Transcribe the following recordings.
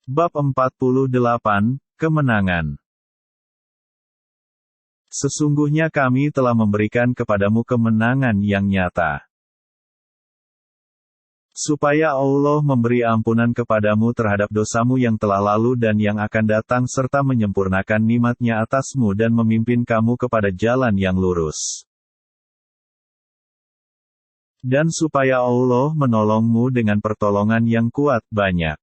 Bab 48, Kemenangan. Sesungguhnya kami telah memberikan kepadamu kemenangan yang nyata. Supaya Allah memberi ampunan kepadamu terhadap dosamu yang telah lalu dan yang akan datang serta menyempurnakan nikmat-Nya atasmu dan memimpin kamu kepada jalan yang lurus. Dan supaya Allah menolongmu dengan pertolongan yang kuat banyak.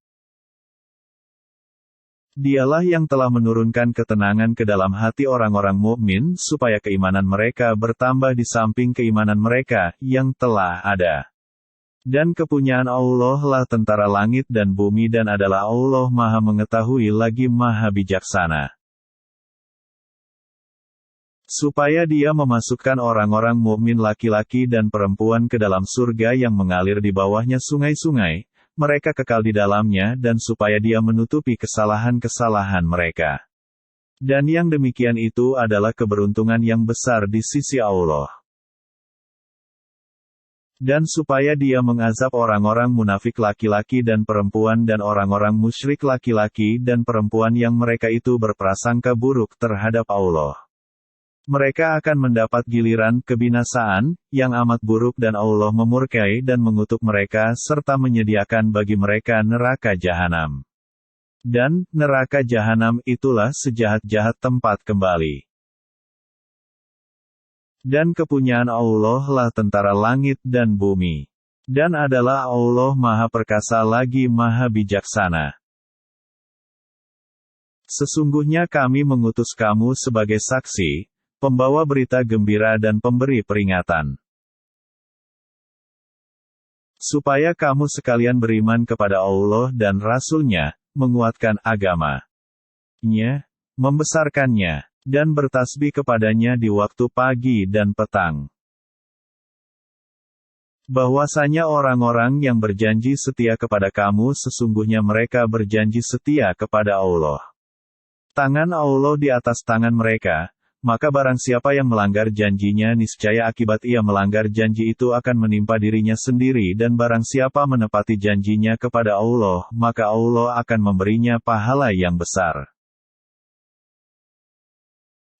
Dialah yang telah menurunkan ketenangan ke dalam hati orang-orang mukmin supaya keimanan mereka bertambah di samping keimanan mereka yang telah ada. Dan kepunyaan Allah lah tentara langit dan bumi dan adalah Allah Maha Mengetahui lagi Maha Bijaksana. Supaya Dia memasukkan orang-orang mukmin laki-laki dan perempuan ke dalam surga yang mengalir di bawahnya sungai-sungai, mereka kekal di dalamnya dan supaya Dia menutupi kesalahan-kesalahan mereka. Dan yang demikian itu adalah keberuntungan yang besar di sisi Allah. Dan supaya Dia mengazab orang-orang munafik laki-laki dan perempuan dan orang-orang musyrik laki-laki dan perempuan yang mereka itu berprasangka buruk terhadap Allah. Mereka akan mendapat giliran kebinasaan, yang amat buruk dan Allah memurkai dan mengutuk mereka serta menyediakan bagi mereka neraka jahanam. Dan, neraka jahanam itulah sejahat-jahat tempat kembali. Dan kepunyaan Allah lah tentara langit dan bumi. Dan adalah Allah Maha Perkasa lagi Maha Bijaksana. Sesungguhnya kami mengutus kamu sebagai saksi, pembawa berita gembira dan pemberi peringatan. Supaya kamu sekalian beriman kepada Allah dan Rasul-Nya, menguatkan agama-Nya, membesarkannya, dan bertasbih kepadanya di waktu pagi dan petang. Bahwasanya orang-orang yang berjanji setia kepada kamu sesungguhnya mereka berjanji setia kepada Allah. Tangan Allah di atas tangan mereka. Maka barang siapa yang melanggar janjinya niscaya akibat ia melanggar janji itu akan menimpa dirinya sendiri dan barang siapa menepati janjinya kepada Allah, maka Allah akan memberinya pahala yang besar.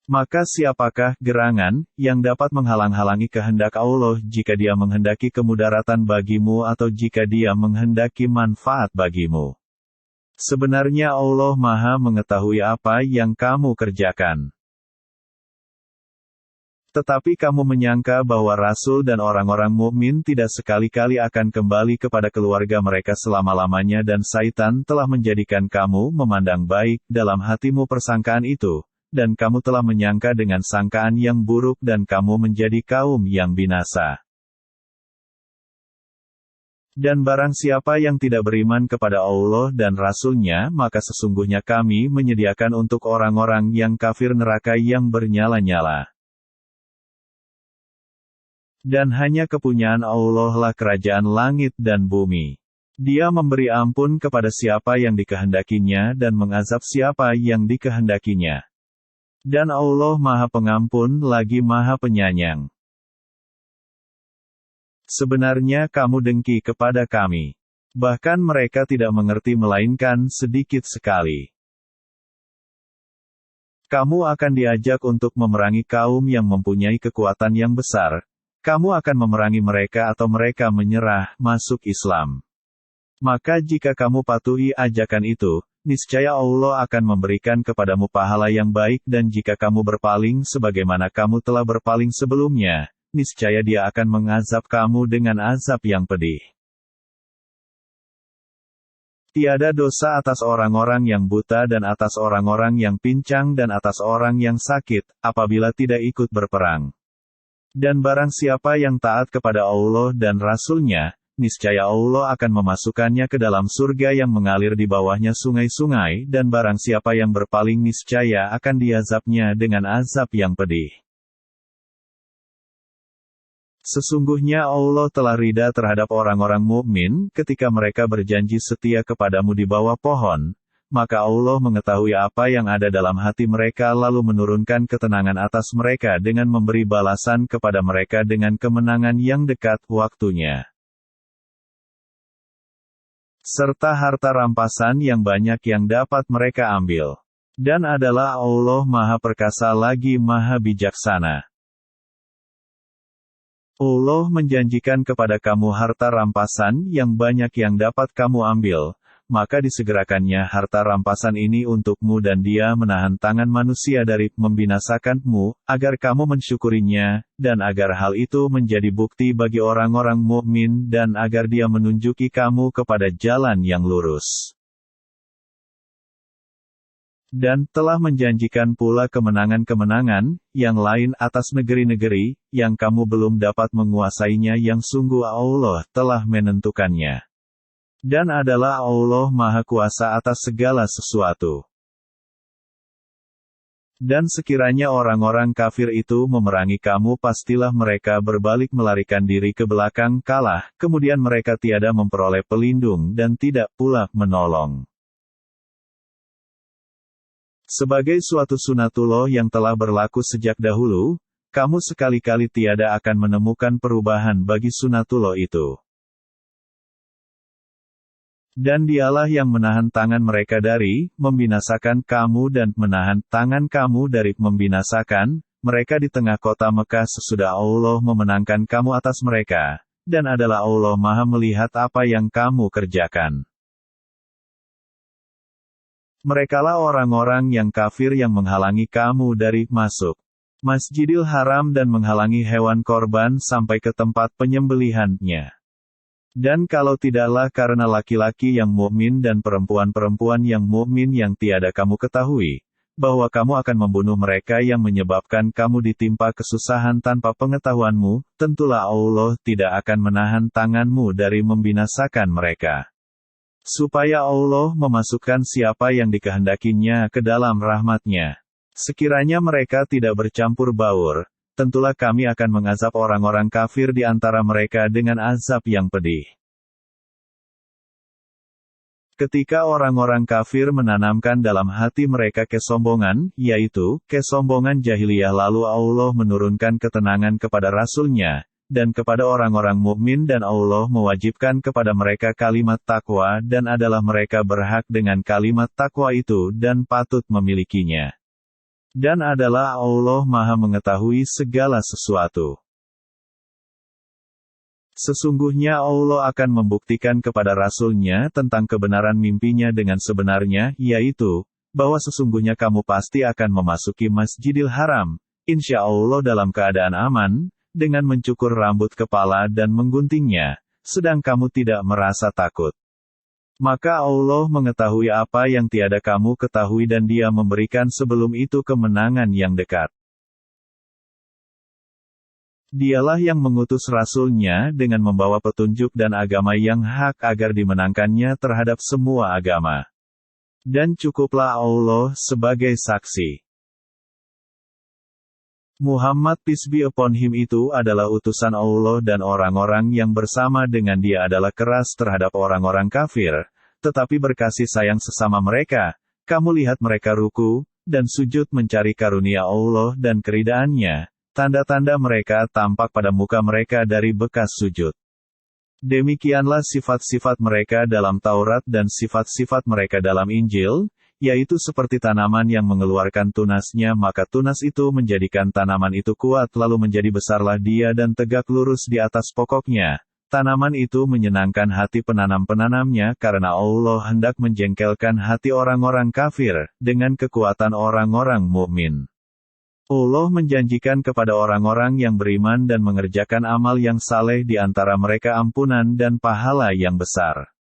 Maka siapakah gerangan yang dapat menghalang-halangi kehendak Allah jika Dia menghendaki kemudaratan bagimu atau jika Dia menghendaki manfaat bagimu? Sebenarnya Allah Maha Mengetahui apa yang kamu kerjakan. Tetapi kamu menyangka bahwa Rasul dan orang-orang mukmin tidak sekali-kali akan kembali kepada keluarga mereka selama-lamanya dan Saitan telah menjadikan kamu memandang baik dalam hatimu persangkaan itu, dan kamu telah menyangka dengan sangkaan yang buruk dan kamu menjadi kaum yang binasa. Dan barang siapa yang tidak beriman kepada Allah dan Rasul-Nya maka sesungguhnya kami menyediakan untuk orang-orang yang kafir neraka yang bernyala-nyala. Dan hanya kepunyaan Allah lah kerajaan langit dan bumi. Dia memberi ampun kepada siapa yang dikehendakinya dan mengazab siapa yang dikehendakinya. Dan Allah Maha Pengampun lagi Maha Penyayang. Sebenarnya kamu dengki kepada kami. Bahkan mereka tidak mengerti melainkan sedikit sekali. Kamu akan diajak untuk memerangi kaum yang mempunyai kekuatan yang besar. Kamu akan memerangi mereka atau mereka menyerah, masuk Islam. Maka jika kamu patuhi ajakan itu, niscaya Allah akan memberikan kepadamu pahala yang baik dan jika kamu berpaling sebagaimana kamu telah berpaling sebelumnya, niscaya Dia akan mengazab kamu dengan azab yang pedih. Tiada dosa atas orang-orang yang buta dan atas orang-orang yang pincang dan atas orang yang sakit, apabila tidak ikut berperang. Dan barang siapa yang taat kepada Allah dan Rasul-Nya, niscaya Allah akan memasukkannya ke dalam surga yang mengalir di bawahnya sungai-sungai dan barang siapa yang berpaling niscaya akan diazabnya dengan azab yang pedih. Sesungguhnya Allah telah ridha terhadap orang-orang mukmin ketika mereka berjanji setia kepadamu di bawah pohon, maka Allah mengetahui apa yang ada dalam hati mereka lalu menurunkan ketenangan atas mereka dengan memberi balasan kepada mereka dengan kemenangan yang dekat waktunya. serta harta rampasan yang banyak yang dapat mereka ambil. Dan adalah Allah Maha Perkasa lagi Maha Bijaksana. Allah menjanjikan kepada kamu harta rampasan yang banyak yang dapat kamu ambil, maka disegerakannya harta rampasan ini untukmu dan Dia menahan tangan manusia dari membinasakanmu, agar kamu mensyukurinya, dan agar hal itu menjadi bukti bagi orang-orang mukmin dan agar Dia menunjuki kamu kepada jalan yang lurus. Dan telah menjanjikan pula kemenangan-kemenangan yang lain atas negeri-negeri yang kamu belum dapat menguasainya yang sungguh Allah telah menentukannya. Dan adalah Allah Maha Kuasa atas segala sesuatu. Dan sekiranya orang-orang kafir itu memerangi kamu, pastilah mereka berbalik melarikan diri ke belakang kalah, kemudian mereka tiada memperoleh pelindung dan tidak pula menolong. Sebagai suatu sunatullah yang telah berlaku sejak dahulu, kamu sekali-kali tiada akan menemukan perubahan bagi sunatullah itu. Dan Dialah yang menahan tangan mereka dari membinasakan kamu dan menahan tangan kamu dari membinasakan mereka di tengah kota Mekah sesudah Allah memenangkan kamu atas mereka, dan adalah Allah Maha melihat apa yang kamu kerjakan. Merekalah orang-orang yang kafir yang menghalangi kamu dari masuk Masjidil Haram dan menghalangi hewan korban sampai ke tempat penyembelihannya. Dan kalau tidaklah karena laki-laki yang mukmin dan perempuan-perempuan yang mukmin yang tiada kamu ketahui, bahwa kamu akan membunuh mereka yang menyebabkan kamu ditimpa kesusahan tanpa pengetahuanmu, tentulah Allah tidak akan menahan tanganmu dari membinasakan mereka. Supaya Allah memasukkan siapa yang dikehendakinya ke dalam rahmat-Nya. Sekiranya mereka tidak bercampur baur, tentulah kami akan mengazab orang-orang kafir di antara mereka dengan azab yang pedih. Ketika orang-orang kafir menanamkan dalam hati mereka kesombongan, yaitu, kesombongan jahiliyah, lalu Allah menurunkan ketenangan kepada Rasul-Nya, dan kepada orang-orang mukmin dan Allah mewajibkan kepada mereka kalimat takwa dan adalah mereka berhak dengan kalimat takwa itu dan patut memilikinya. Dan adalah Allah Maha mengetahui segala sesuatu. Sesungguhnya Allah akan membuktikan kepada Rasul-Nya tentang kebenaran mimpinya dengan sebenarnya, yaitu, bahwa sesungguhnya kamu pasti akan memasuki Masjidil Haram, insya Allah dalam keadaan aman, dengan mencukur rambut kepala dan mengguntingnya, sedang kamu tidak merasa takut. Maka Allah mengetahui apa yang tiada kamu ketahui dan Dia memberikan sebelum itu kemenangan yang dekat. Dialah yang mengutus Rasul-Nya dengan membawa petunjuk dan agama yang hak agar dimenangkannya terhadap semua agama. Dan cukuplah Allah sebagai saksi. Muhammad peace be upon him itu adalah utusan Allah dan orang-orang yang bersama dengan dia adalah keras terhadap orang-orang kafir, tetapi berkasih sayang sesama mereka. Kamu lihat mereka ruku dan sujud mencari karunia Allah dan keridaan-Nya. Tanda-tanda mereka tampak pada muka mereka dari bekas sujud. Demikianlah sifat-sifat mereka dalam Taurat dan sifat-sifat mereka dalam Injil, yaitu seperti tanaman yang mengeluarkan tunasnya, maka tunas itu menjadikan tanaman itu kuat lalu menjadi besarlah dia dan tegak lurus di atas pokoknya. Tanaman itu menyenangkan hati penanam-penanamnya karena Allah hendak menjengkelkan hati orang-orang kafir dengan kekuatan orang-orang mukmin. Allah menjanjikan kepada orang-orang yang beriman dan mengerjakan amal yang saleh di antara mereka ampunan dan pahala yang besar.